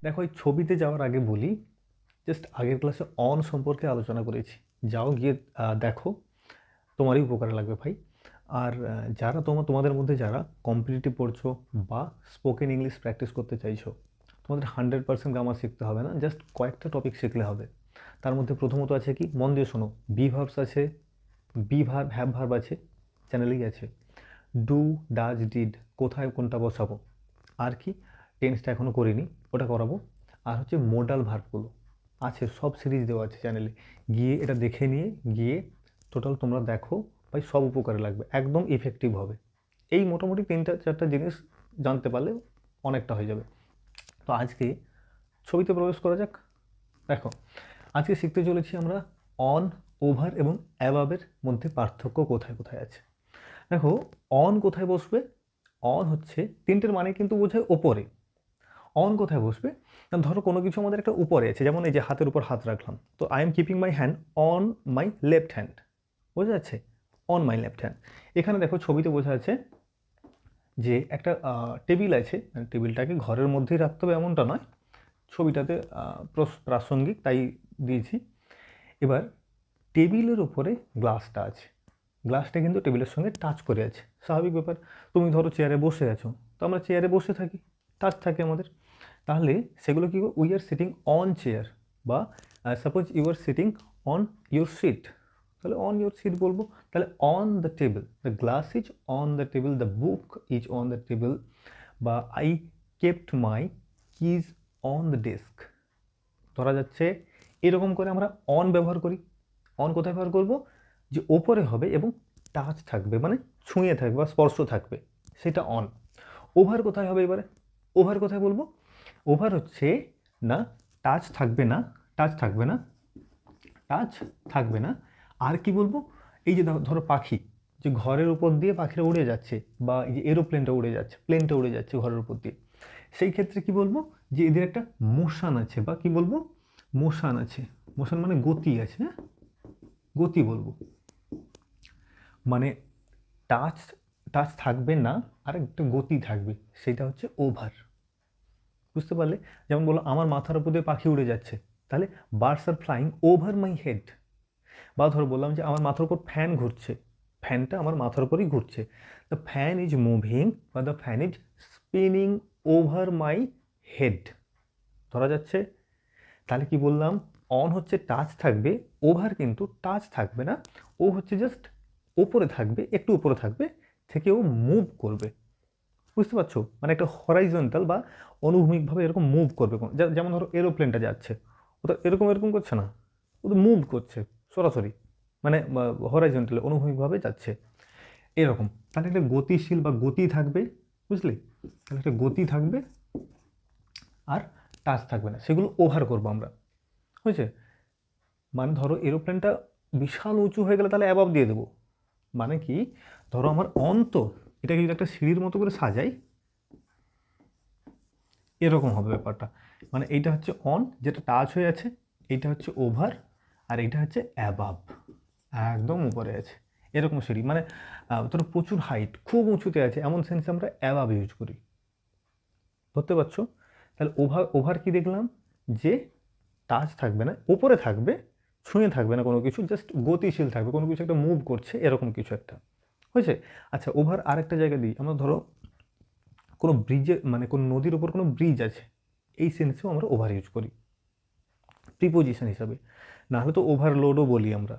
দেখো, এই ছবিতে যাওয়ার আগে বলি, জাস্ট আগের ক্লাসে অন সম্পর্কে আলোচনা করেছি। যাও গিয়ে দেখো, তোমারই উপকারে লাগবে ভাই। আর যারা তোমাদের মধ্যে যারা কম্পিটিটিভ পড়ছো বা স্পোকেন ইংলিশ প্র্যাকটিস করতে চাইছো, তোমাদের 100% গ্রামার শিখতে হবে না, জাস্ট কয়েকটা টপিক শিখলে হবে। তার মধ্যে প্রথমত আছে কি, মন দিয়ে শোনো, বি ভার্বস আছে, বি ভার্ব, হ্যাভ ভার্ব আছে, চ্যানেলেই আছে। ডু, ডাজ, ডিড, কোথায় কোনটা বসাবো, আর কি টেন্সটা এখনও করিনি, ওটা করাবো। আর হচ্ছে মোডাল ভার্বগুলো আছে, সব সিরিজ দেওয়া আছে চ্যানেলে, গিয়ে এটা দেখে নিয়ে গিয়ে টোটাল তোমরা দেখো ভাই, সব উপকারে লাগবে, একদম ইফেক্টিভ হবে। এই মোটামুটি 3-4টা জিনিস জানতে পারলে অনেকটা হয়ে যাবে। তো আজকে ছবিতে প্রবেশ করা যাক। দেখো, আজকে শিখতে চলেছি আমরা অন, ওভার এবং অ্যাবাবের মধ্যে পার্থক্য কোথায় কোথায় আছে। দেখো, অন কোথায় বসবে? অন হচ্ছে তিনটের মানে কিন্তু বোঝায় ওপরে। অন কোথায় বসবে? না, ধরো কোনো কিছু আমাদের একটা উপরে আছে, যেমন এই যে হাতের উপর হাত রাখলাম, তো I am keeping my hand on my left hand, বোঝা যাচ্ছে? On my left hand. এখানে দেখো ছবিতে বোঝা যাচ্ছে যে একটা টেবিল আছে, টেবিলটাকে ঘরের মধ্যেই রাখতে হবে এমনটা নয়, ছবিটাতে প্রাসঙ্গিক তাই দিয়েছি। এবার টেবিলের উপরে গ্লাসটা আছে, গ্লাসটা কিন্তু টেবিলের সঙ্গে টাচ করে আছে, স্বাভাবিক ব্যাপার। তুমি ধরো চেয়ারে বসে আছো, তো আমরা চেয়ারে বসে থাকি, টাচ থাকে আমাদের, তাহলে সেগুলো কি, we are sitting on chair, বা suppose you are sitting on your seat, তাহলে অন ইউর সিট বলবো। তাহলে on the table, the glass is on the table, the book is on the table, বা I kept my keys on the desk. ধরা যাচ্ছে এরকম করে আমরা on ব্যবহার করি। অন কোথায় ব্যবহার করব? যে ওপরে হবে এবং টাচ থাকবে, মানে ছুঁয়ে থাকবে বা স্পর্শ থাকবে, সেটা অন। ওভার কোথায় হবে এবারে? ওভার কোথায় বলবো? ওভার হচ্ছে না, টাচ থাকবে না, টাচ থাকবে না, টাচ থাকবে না। আর কি বলবো? এই যে ধরো পাখি, যে ঘরের উপর দিয়ে পাখিরা উড়ে যাচ্ছে, বা এই যে এরোপ্লেনটা উড়ে যাচ্ছে, প্লেনটা উড়ে যাচ্ছে ঘরের উপর দিয়ে, সেই ক্ষেত্রে কি বলবো? যে এদের একটা মোশন আছে, বা কি বলবো, মোশন আছে। মোশন মানে গতি আছে, হ্যাঁ, গতি বলবো। মানে টাচ, টাচ থাকবে না, আর একটা গতি থাকবে, সেটা হচ্ছে ওভার। বুঝতে পারলে? যেমন বলো, আমার মাথার উপর দিয়ে পাখি উড়ে যাচ্ছে, তাহলে birds are flying over my head. বা ধরো বললাম যে আমার মাথার উপর ফ্যান ঘুরছে, ফ্যানটা আমার মাথার উপরই ঘুরছে, দ্য ফ্যান ইজ মুভিং বা the fan is spinning over my head. ধরা যাচ্ছে? তাহলে কি বললাম? অন হচ্ছে টাচ থাকবে, ওভার কিন্তু টাচ থাকবে না, ও হচ্ছে জাস্ট ওপরে থাকবে, একটু উপরে থাকবে, থেকে ও মুভ করবে। বুঝতে পারছো? মানে একটা হরাইজন্টাল বা অনুভূমিকভাবে এরকম মুভ করবে। যেমন ধরো এরোপ্লেনটা যাচ্ছে, ও তো এরকম এরকম করছে না, ও তো মুভ করছে সরাসরি, মানে হরাইজন্টাল অনুভূমিকভাবে যাচ্ছে এরকম। তাহলে একটা গতিশীল বা গতি থাকবে, বুঝলি? তাহলে একটা গতি থাকবে আর টাচ থাকবে না, সেগুলো ওভার করবো আমরা। হয়েছে? মানে ধরো এরোপ্লেনটা বিশাল উঁচু হয়ে গেলে তাহলে অ্যাবভ দিয়ে দেবো। মানে কি, ধরো আমার অন, তো এটাকে যদি একটা সিঁড়ির মতো করে সাজাই, এরকম হবে ব্যাপারটা। মানে এইটা হচ্ছে অন, যেটা টাচ হয়ে আছে, এইটা হচ্ছে ওভার, আর এইটা হচ্ছে অ্যাবাভ, একদম উপরে আছে এরকম সিঁড়ি। মানে ধরো প্রচুর হাইট, খুব উঁচুতে আছে, এমন সেন্সে আমরা অ্যাবাভ ইউজ করি। ধরতে পারছো? তাহলে ওভার, ওভার কি দেখলাম? যে টাচ থাকবে না, ওপরে থাকবে, ছুঁয়ে থাকবে না কোনো কিছু, জাস্ট গতিশীল থাকবে, কোনো কিছু একটা মুভ করছে এরকম কিছু একটা। হয়েছে? আচ্ছা, ওভার আরেকটা জায়গা দিই আমরা, ধরো কোনো ব্রিজে, মানে কোনো নদীর ওপর কোনো ব্রিজ আছে, এই সেন্সেও আমরা ওভার ইউজ করি প্রিপোজিশন হিসাবে। না হলে তো ওভারলোডও বলি আমরা,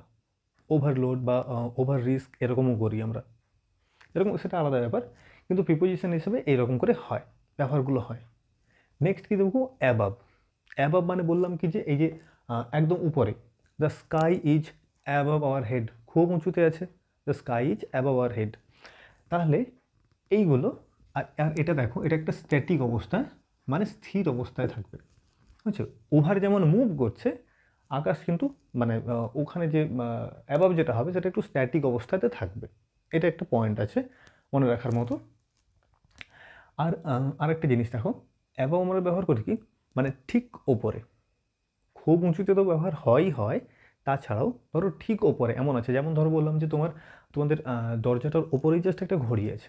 ওভারলোড বা ওভার রিস্ক এরকমও করি আমরা, এরকম সেটা আলাদা ব্যাপার, কিন্তু প্রিপোজিশন হিসাবে এইরকম করে হয়, ব্যবহারগুলো হয়। নেক্সট কি দেখবো? অ্যাবাব। অ্যাবাব মানে বললাম কি, যে এই যে একদম উপরে, the sky is অ্যাবাব our head, খুব উঁচুতে আছে, the sky is অ্যাবাব our head. তাহলে এইগুলো, আর আর এটা দেখো, এটা একটা স্ট্যাটিক অবস্থায়, মানে স্থির অবস্থায় থাকবে। বুঝছো? ওভার যেমন মুভ করছে, আকাশ কিন্তু মানে ওখানে যে অ্যাবাব যেটা হবে সেটা একটু স্ট্যাটিক অবস্থাতে থাকবে। এটা একটা পয়েন্ট আছে মনে রাখার মতো। আর আরেকটা জিনিস দেখো, অ্যাবাব আমরা ব্যবহার করি কি, মানে ঠিক ওপরে, খুব উঁচুতে তো ব্যবহার হয়ই হয়, তাছাড়াও ধরো ঠিক ওপরে এমন আছে, যেমন ধরো বললাম যে তোমাদের দরজাটার ওপরেই জাস্ট একটা ঘড়ি আছে,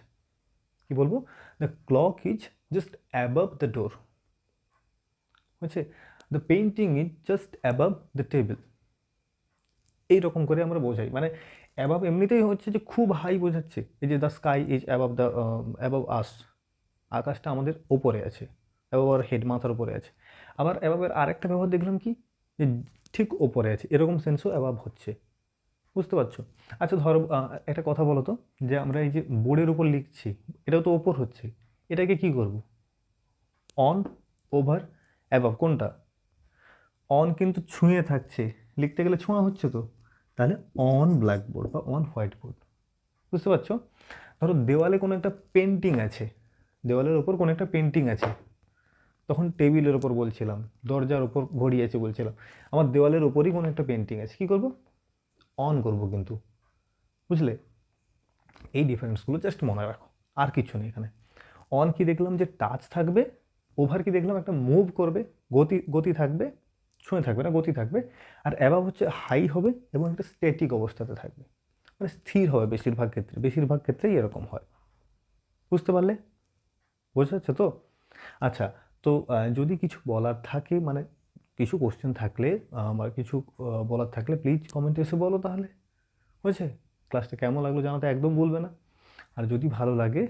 কি বলবো? The clock is just above the door. হচ্ছে the painting is just above the table, এইরকম করে আমরা বোঝাই। মানে অ্যাবাভ এমনিতেই হচ্ছে যে খুব হাই বোঝাচ্ছে, এই যে দ্য স্কাই ইজ অ্যাবাভ আস, আকাশটা আমাদের ওপরে আছে, অ্যাবাভ আর হেড, মাথার উপরে আছে। আবার অ্যাবাবের আরেকটা ব্যবহার দেখলাম কি, যে ঠিক ওপরে আছে, এরকম সেন্সও অ্যাবাভ হচ্ছে। বুঝতে পারছো? আচ্ছা ধরো একটা কথা বলো তো, যে আমরা এই যে বোর্ডের উপর লিখছি, এটাও তো ওপর হচ্ছে, এটাকে কি করব? অন, ওভার, অ্যাবাভ, কোনটা? অন কিন্তু ছুঁয়ে থাকছে, লিখতে গেলে ছোঁয়া হচ্ছে তো, তাহলে অন ব্ল্যাকবোর্ড বা অন হোয়াইট বোর্ড। বুঝতে পারছো? ধরো দেওয়ালে কোনো একটা পেন্টিং আছে, দেওয়ালের ওপর কোনো একটা পেন্টিং আছে, তখন টেবিলের ওপর বলছিলাম, দরজার ওপর ঘড়ি আছে বলছিলাম, আমার দেওয়ালের ওপরই কোনো একটা পেন্টিং আছে, কি করব? অন করব কিন্তু। বুঝলে? এই ডিফারেন্সগুলো জাস্ট মনে রাখো, আর কিছু নেই এখানে। অন কি দেখলাম যে টাচ থাকবে, ওভার কি দেখলাম একটা মুভ করবে, গতি গতি থাকবে, ছুঁয়ে থাকবে না, গতি থাকবে। আর অ্যাবাভ হচ্ছে হাই হবে এবং একটা স্ট্যাটিক অবস্থাতে থাকবে, মানে স্থির হবে বেশিরভাগ ক্ষেত্রে, বেশিরভাগ ক্ষেত্রেই এরকম হয়। বুঝতে পারলে? বোঝা যাচ্ছে তো? আচ্ছা, তো যদি কিছু বলার থাকে, মানে কিছু কোশ্চেন থাকলে বা কিছু বলার থাকলে প্লিজ কমেন্টে এসে বলো তাহলে। হয়েছে? ক্লাসটা কেমন লাগলো জানাতে একদম ভুলবে না। আর যদি ভালো লাগে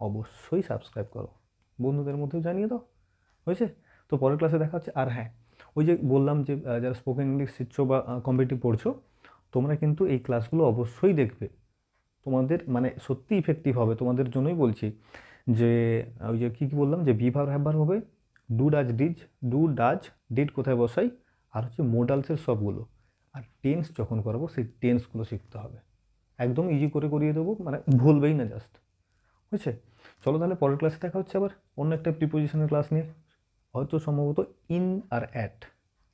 অবশ্যই সাবস্ক্রাইব করো, বন্ধুদের মধ্যেও জানিয়ে দাও। হয়েছে? তো পরের ক্লাসে দেখা হচ্ছে। আর হ্যাঁ, ওই যে বললাম যে যারা স্পোকেন ইংলিশ শিখছো বা কম্পিটিটিভ পড়ছো, তোমরা কিন্তু এই ক্লাসগুলো অবশ্যই দেখবে। তোমাদের মানে সত্যি ইফেক্টিভ হবে, তোমাদের জন্যই বলছি। যে ওই যে কী কী বললাম, যে বিভার হ্যাভার হবে, do does did, do does did কোথায় বসাই, আর হচ্ছে মোডালসের সবগুলো। আর টেন্স যখন করাবো সেই টেন্সগুলো শিখতে হবে। একদম ইজি করে করিয়ে দেবো, মানে ভুলবেই না জাস্ট। বুঝছে? চলো তাহলে পরের ক্লাসে দেখা হচ্ছে আবার অন্য একটা প্রিপোজিশনের ক্লাস নিয়ে, হয়তো সম্ভবত ইন আর অ্যাট,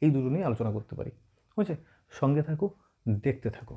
এই দুটো নিয়ে আলোচনা করতে পারি। বুঝছে? সঙ্গে থাকো, দেখতে থাকো।